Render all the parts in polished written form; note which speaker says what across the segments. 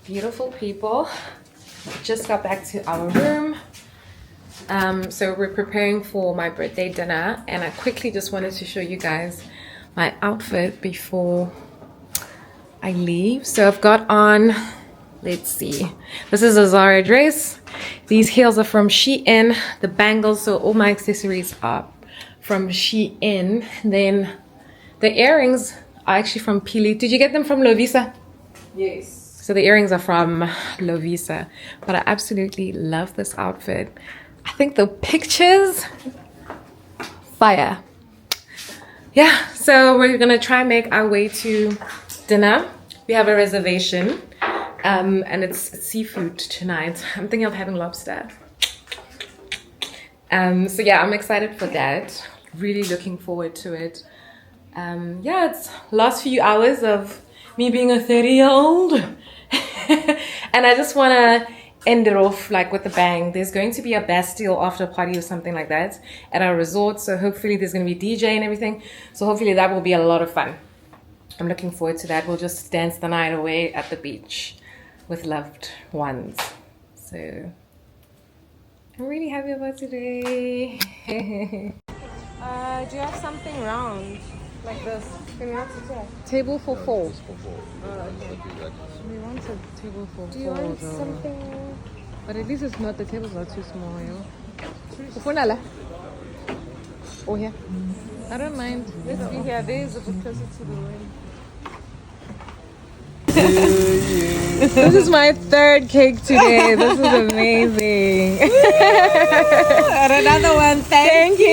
Speaker 1: Beautiful people, just got back to our room. So we're preparing for my birthday dinner, and I quickly just wanted to show you guys my outfit before I leave. So I've got on, let's see, this is a Zara dress. These heels are from Shein. The bangles, so all my accessories are from Shein. Then the earrings are actually from Pili. Did you get them from Lovisa?
Speaker 2: Yes.
Speaker 1: So the earrings are from Lovisa, but I absolutely love this outfit. I think the pictures, fire. Yeah, so we're gonna try and make our way to dinner. We have a reservation, and it's seafood tonight. I'm thinking of having lobster. So yeah, I'm excited for that. Really looking forward to it. Yeah, it's last few hours of me being a 30-year-old. And I just want to end it off like with a bang. There's going to be a Bastille after party or something like that at our resort, so hopefully there's going to be DJ and everything, so hopefully that will be a lot of fun. I'm looking forward to that. We'll just dance the night away at the beach with loved ones. So I'm really happy about today. Do you have something round like this? Can you have table for four? We want a table for four. Do you want something? But at least it's not, the tables are too small, you know? Oh, here. I don't mind. Let's be here. There is a bit closer to the wind. This is my third cake today. This is amazing.
Speaker 2: And another one. Thank you.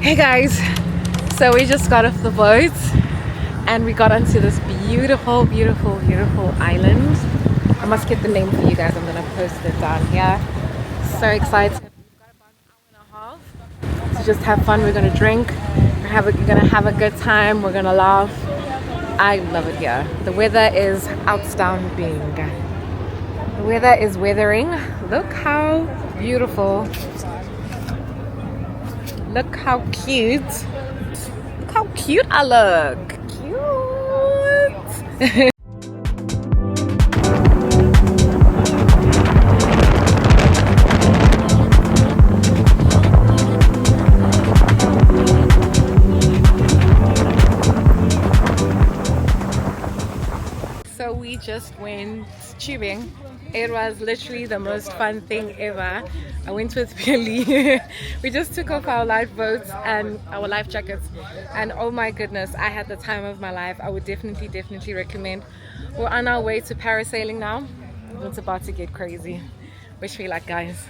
Speaker 1: Hey guys, So we just got off the boat and we got onto this beautiful, beautiful, beautiful island. I must get the name for you guys. I'm gonna post it down here. So excited. We've got about an hour and a half to just have fun. We're gonna drink. We're gonna have a good time. We're gonna laugh. I love it here. The weather is outstanding. The weather is weathering. Look how beautiful. Look how cute. Look how cute I look. Cute. So we just went tubing. It was literally the most fun thing ever. I went with Billy. We just took off our lifeboats and our life jackets, and oh my goodness, I had the time of my life. I would definitely recommend. We're on our way to parasailing now. It's about to get crazy. Wish me luck, guys.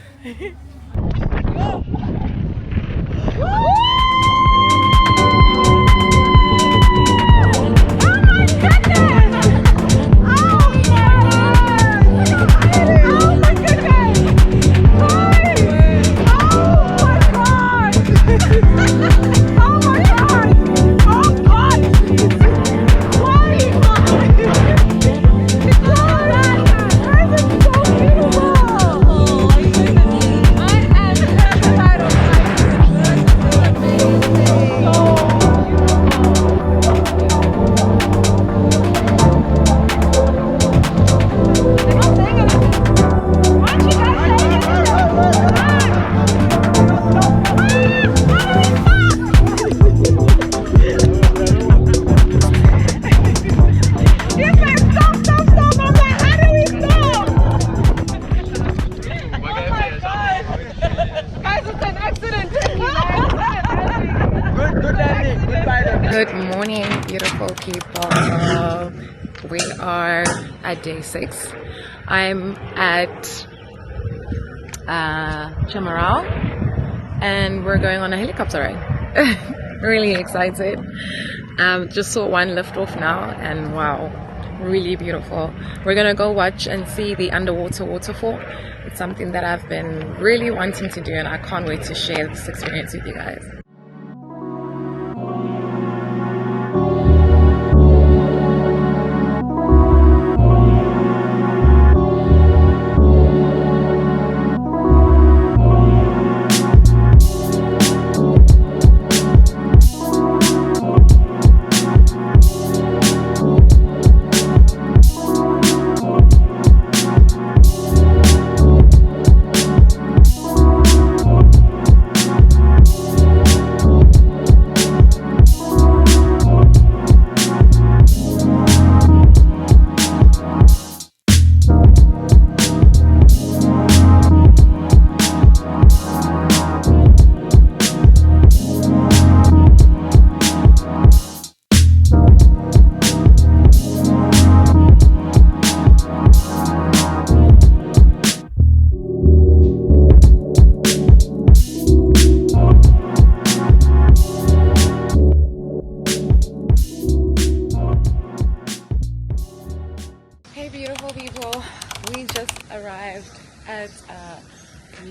Speaker 1: Good morning, beautiful people. We are at day 6. I'm at Chamarel and we're going on a helicopter ride. Really excited. Just saw one lift off now and wow, really beautiful. We're gonna go watch and see the underwater waterfall. It's something that I've been really wanting to do and I can't wait to share this experience with you guys.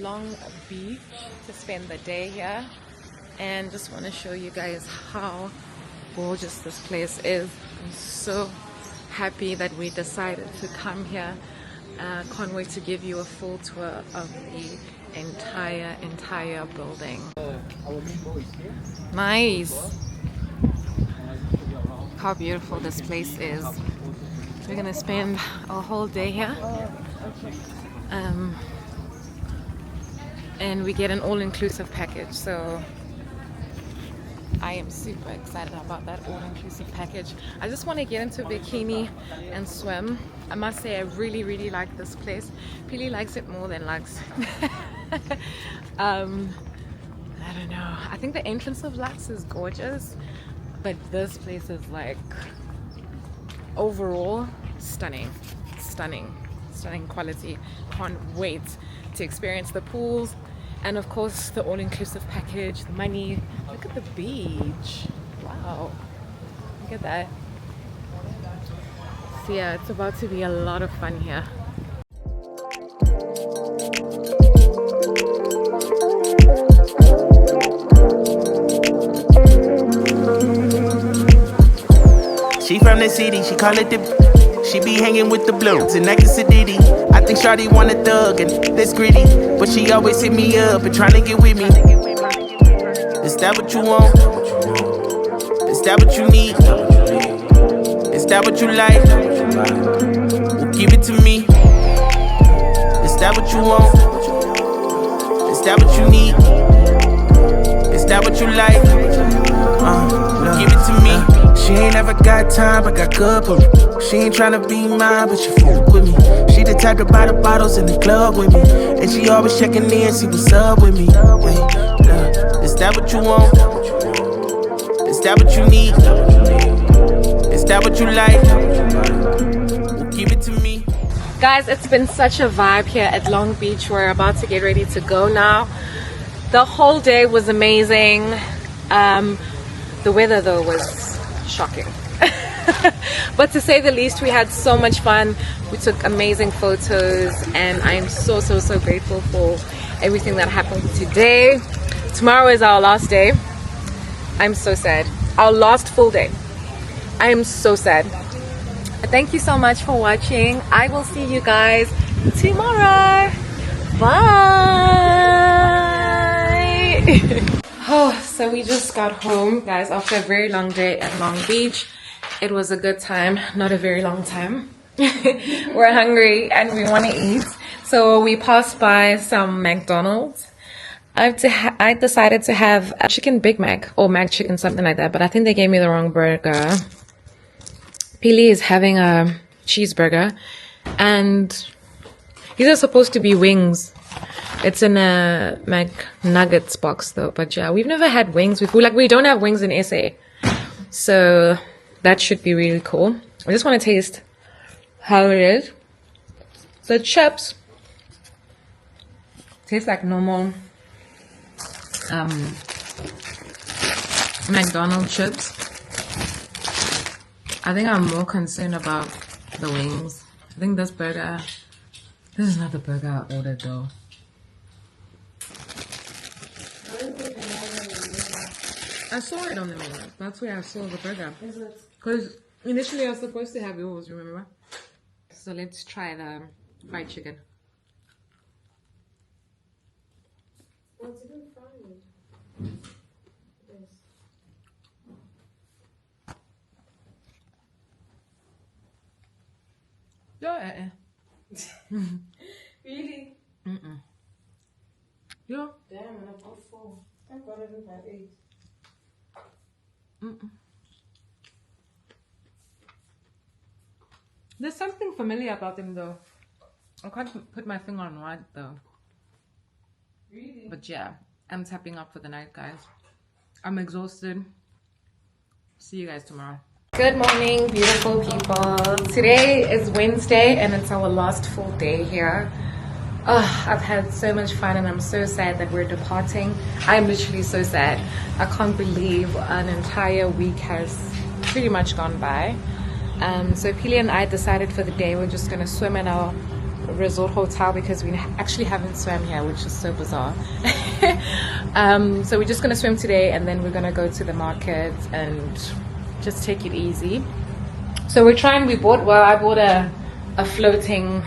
Speaker 1: Long Beach to spend the day here and just want to show you guys how gorgeous this place is. I'm so happy that we decided to come here. Can't wait to give you a full tour of the entire building. Nice. How beautiful this place is. We're gonna spend a whole day here. And we get an all-inclusive package, so I am super excited about that all-inclusive package. I just want to get into a bikini and swim. I must say I really like this place. Pili likes it more than Lux. I don't know, I think the entrance of Lux is gorgeous, but this place is like overall stunning quality. Can't wait to experience the pools and of course the all-inclusive package, the money. Look at the beach. Wow, look at that. So yeah, it's about to be a lot of fun here.
Speaker 3: She from the city, she call it the. She be hanging with the bloods and acting sedity. I think Shawty want a thug and that's gritty, but she always hit me up and tryna get with me. Is that what you want? Is that what you need? Is that what you like? Well, give it to me. Is that what you want? Is that what you need? Is that what you like? Give it to me. She ain't never got time, but got good for me. She ain't tryna be mine, but she fuck with me. She the type to buy the bottles in the club with me, and she always checking in, see what's up with me. Is that what you want? Is that what you need? Is that what you like? Well, give it to me.
Speaker 1: Guys, it's been such a vibe here at Long Beach. We're about to get ready to go now. The whole day was amazing. The weather though was shocking. But to say the least, we had so much fun. We took amazing photos, and I'm so grateful for everything that happened today. Tomorrow is our last day. I'm so sad. Our last full day. I am so sad. Thank you so much for watching. I will see you guys tomorrow. Bye. Oh, so we just got home, guys, after a very long day at Long Beach. It was a good time, not a very long time. We're hungry and we want to eat. So we passed by some McDonald's. I decided to have a chicken Big Mac or Mac chicken, something like that. But I think they gave me the wrong burger. Pili is having a cheeseburger. And these are supposed to be wings. It's in a McNuggets box though. But yeah, we've never had wings before. Like, we don't have wings in SA. So that should be really cool. I just want to taste how it is. The chips taste like normal McDonald's chips. I think I'm more concerned about the wings. I think this is not the burger I ordered though. I saw it on the menu. That's where I saw the burger. Because initially I was supposed to have yours, remember? So let's try the fried chicken.
Speaker 2: Well, it's even fried. Yes.
Speaker 1: Yeah.
Speaker 2: Really?
Speaker 1: Yeah.
Speaker 2: Damn, and I bought 4. Thank God I didn't have 8.
Speaker 1: There's something familiar about them though. I can't put my finger on what though.
Speaker 2: Really?
Speaker 1: But yeah, I'm tapping up for the night, guys. I'm exhausted. See you guys tomorrow. Good morning, beautiful people. Today is Wednesday and it's our last full day here. Oh, I've had so much fun and I'm so sad that we're departing. I'm literally so sad. I can't believe an entire week has pretty much gone by. So Pili and I decided for the day we're just going to swim in our resort hotel because we actually haven't swam here, which is so bizarre. So we're just going to swim today and then we're going to go to the market and just take it easy. So I bought a floating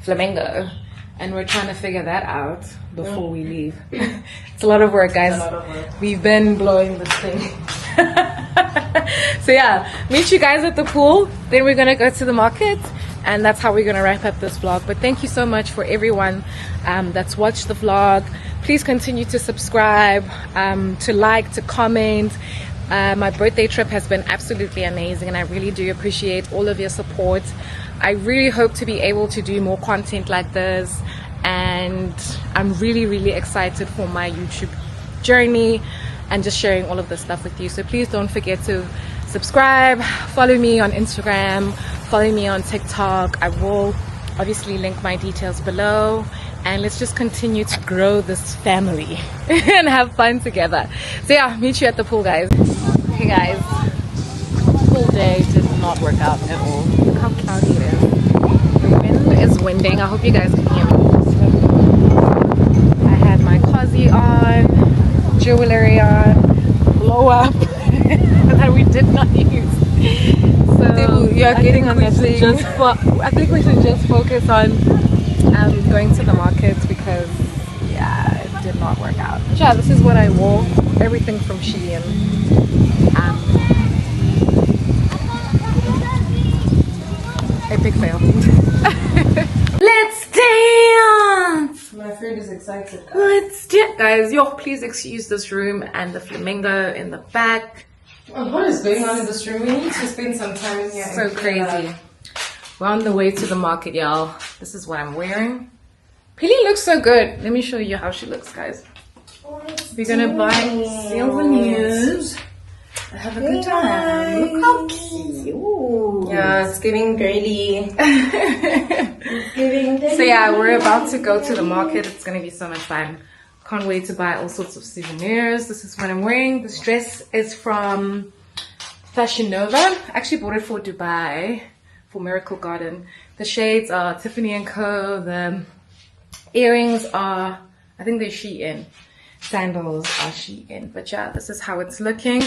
Speaker 1: flamingo. And we're trying to figure that out before we leave. It's a lot of work, guys. We've been blowing this thing. So yeah, meet you guys at the pool. Then we're going to go to the market. And that's how we're going to wrap up this vlog. But thank you so much for everyone that's watched the vlog. Please continue to subscribe, to like, to comment. My birthday trip has been absolutely amazing. And I really do appreciate all of your support. I really hope to be able to do more content like this, and I'm really excited for my YouTube journey and just sharing all of this stuff with you. So please don't forget to subscribe, follow me on Instagram, follow me on TikTok. I will obviously link my details below, and let's just continue to grow this family and have fun together. So yeah, meet you at the pool, guys. Okay guys, full day did not work out at all. Look how cloudy it is. The wind is winding. I hope you guys can hear me. I had my cozy on, jewelry on, blow up that we did not use. So
Speaker 2: you're getting on that thing.
Speaker 1: I think we should just focus on going to the markets because yeah, it did not work out. Yeah, this is what I wore. Everything from Shein. Epic fail. Let's dance!
Speaker 2: My friend is excited.
Speaker 1: Let's dance! Guys, yo, please excuse this room and the flamingo in the back.
Speaker 2: Oh, what is going on in this room? We need to spend some time in here.
Speaker 1: So crazy. We're on the way to the market, y'all. This is what I'm wearing. Pili looks so good. Let me show you how she looks, guys. We're gonna buy souvenirs. Have a good time. Look how cute.
Speaker 2: Yeah, it's giving girly.
Speaker 1: So yeah, we're about to go to the market. It's gonna be so much fun. Can't wait to buy all sorts of souvenirs. This is what I'm wearing. This dress is from Fashion Nova. I actually bought it for Dubai, for Miracle Garden. The shades are Tiffany & Co. The earrings are, I think they're Shein. Sandals are Shein. But yeah, this is how it's looking.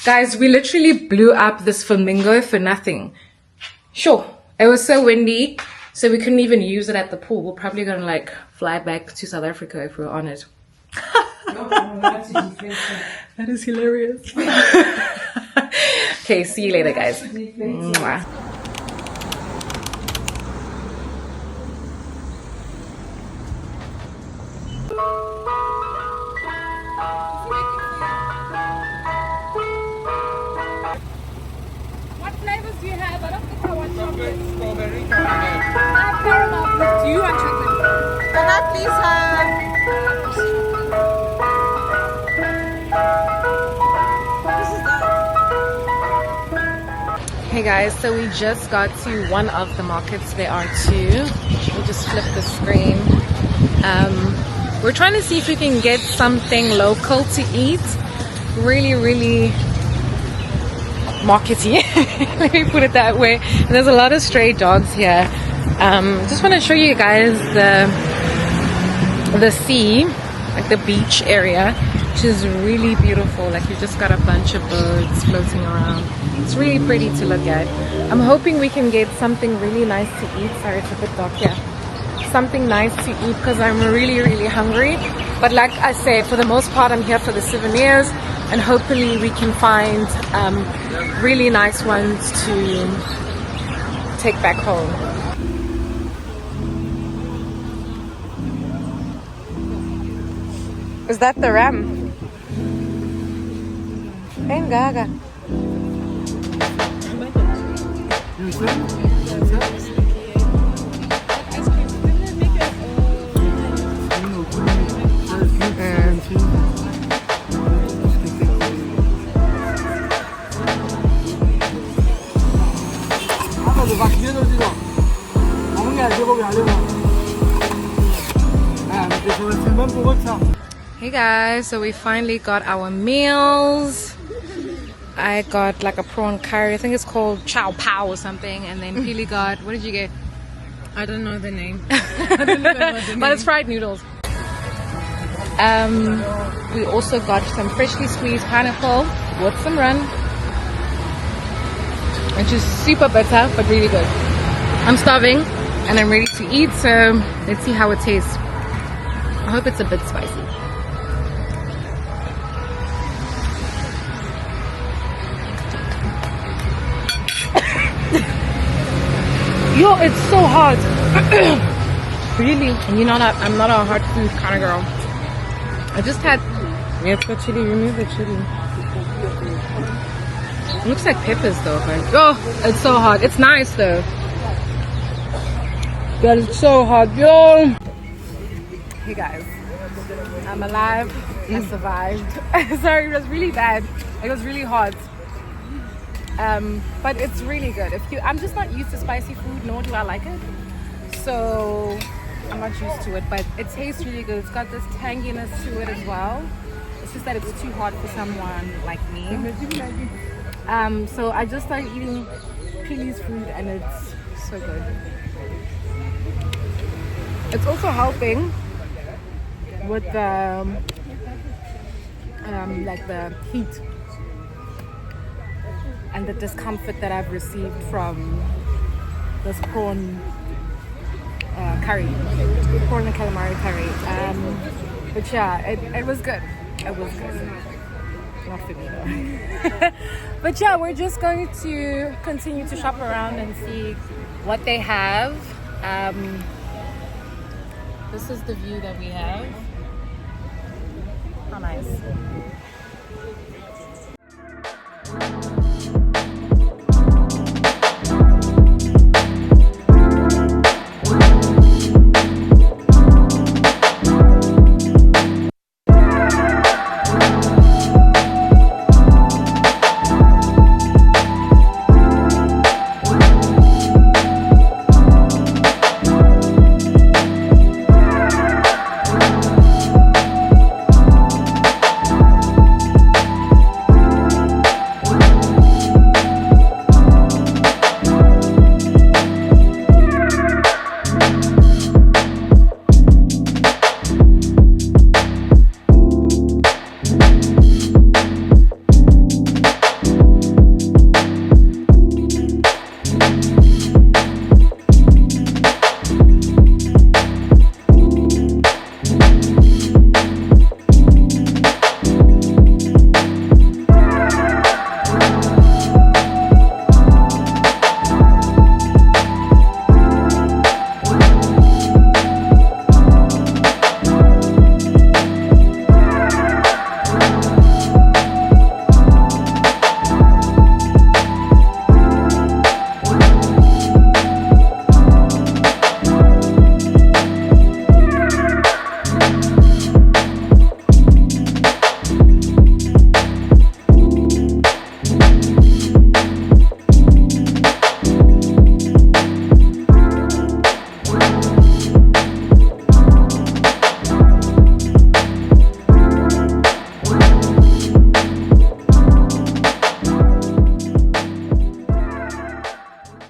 Speaker 1: Guys, we literally blew up this flamingo for nothing. Sure, it was so windy, so we couldn't even use it at the pool. We're probably gonna like fly back to South Africa if we're on it. That is hilarious. Okay, see you later, guys. Mwah. What flavors do you have? I don't think I want chocolate.
Speaker 4: Strawberry,
Speaker 1: I have caramel. Do you want chocolate?
Speaker 2: Can I please have?
Speaker 1: Hey guys, so we just got to one of the markets. There are two. We'll just flip the screen. We're trying to see if we can get something local to eat. Really markety. Let me put it that way. And there's a lot of stray dogs here. Just want to show you guys the sea, like the beach area, which is really beautiful. Like you just got a bunch of birds floating around. It's really pretty to look at. I'm hoping we can get something really nice to eat. Sorry, it's a bit dark here. Something nice to eat because I'm really hungry. But like I say, for the most part, I'm here for the souvenirs, and hopefully we can find really nice ones to take back home. Is that the ram? And Gaga. Hey guys, so we finally got our meals. I got like a prawn curry. I think it's called chow pow or something. And then Pili got, what did you get?
Speaker 2: I don't know the name.
Speaker 1: But it's fried noodles. We also got some freshly squeezed pineapple with some rum, which is super bitter but really good. I'm starving and I'm ready to eat, so let's see how it tastes. I hope it's a bit spicy. Yo, it's so hot. Really? And you know that I'm not a hot food kind of girl. I just had, yeah, it's got chili. Remove the chili. It looks like peppers though, but oh, it's so hot. It's nice though. But it's so hot, yo. Hey guys, I'm alive. I survived. Sorry, it was really bad. It was really hot. But it's really good. I'm just not used to spicy food, nor do I like it. So I'm not used to it, but it tastes really good. It's got this tanginess to it as well. It's just that it's too hard for someone like me. So I just started eating Preskil's food and it's so good. It's also helping with the like the heat and the discomfort that I've received from this prawn curry, prawn and calamari curry. But yeah, it was good. It was good. Not for me though. But yeah, we're just going to continue to shop around and see what they have. This is the view that we have. How nice.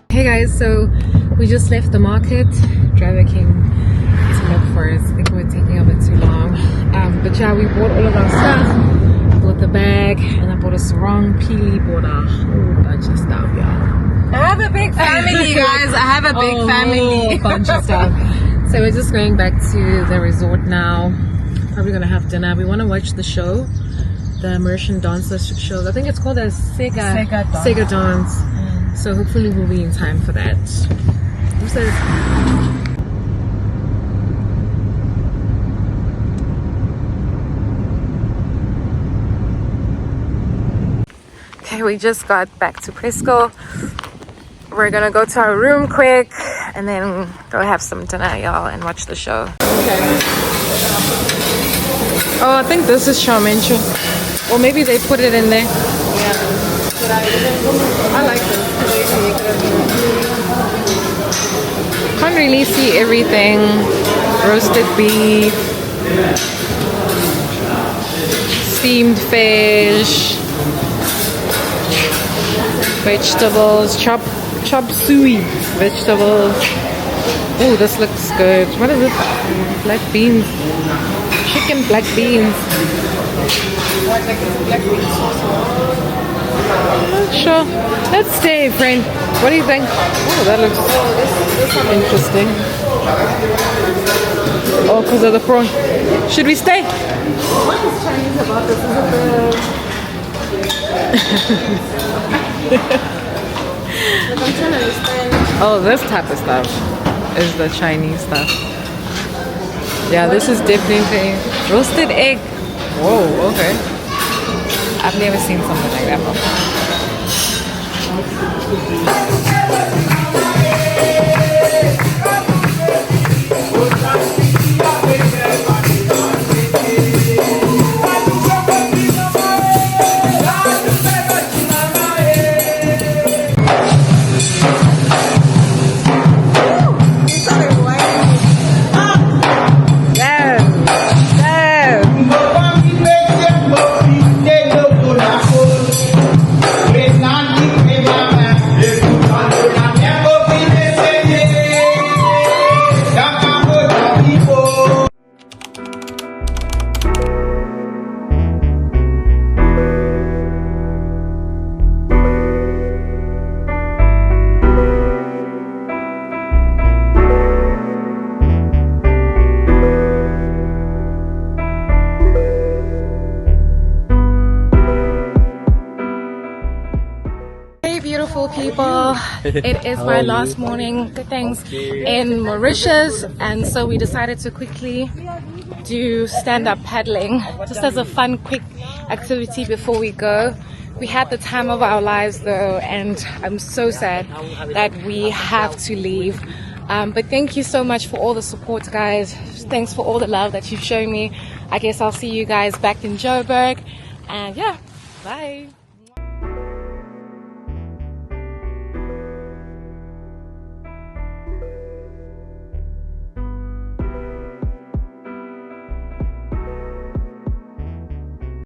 Speaker 1: Hey guys, so we just left the market. Driver came to look for us. I think we were taking a bit too long. But yeah, we bought all of our stuff. Bought the bag, and I bought a sarong, peely, bought a whole bunch of stuff, y'all.
Speaker 2: I have a big family, guys. I have a big family.
Speaker 1: Bunch of stuff. So we're just going back to the resort now. Probably gonna have dinner. We want to watch the show, the Mauritian dancer show. I think it's called a Sega dance. So hopefully we'll be in time for that. Who says? Okay, we just got back to Preskil. We're gonna go to our room quick and then go have some dinner, y'all, and watch the show. Okay. Oh, I think this is Chamarel. Or maybe they put it in there. Yeah. I like this. Can't really see everything. Roasted beef, steamed fish, vegetables, chop suey vegetables. Oh, this looks good. What is it? Black beans. Chicken black beans. I'm not sure. Let's stay, friend. What do you think? Oh, that looks interesting. Oh, because of the prawn. Should we stay? What is Chinese about this? I'm trying to understand. Oh, this type of stuff is the Chinese stuff. Yeah, this is definitely roasted egg. Whoa, okay. I've never seen something like that before. beautiful people. It is my last morning, good things, in Mauritius, and so we decided to quickly do stand-up paddling just as a fun, quick activity before we go. We had the time of our lives though, and I'm so sad that we have to leave. But thank you so much for all the support, guys. Thanks for all the love that you've shown me. I guess I'll see you guys back in Joburg, and yeah, bye.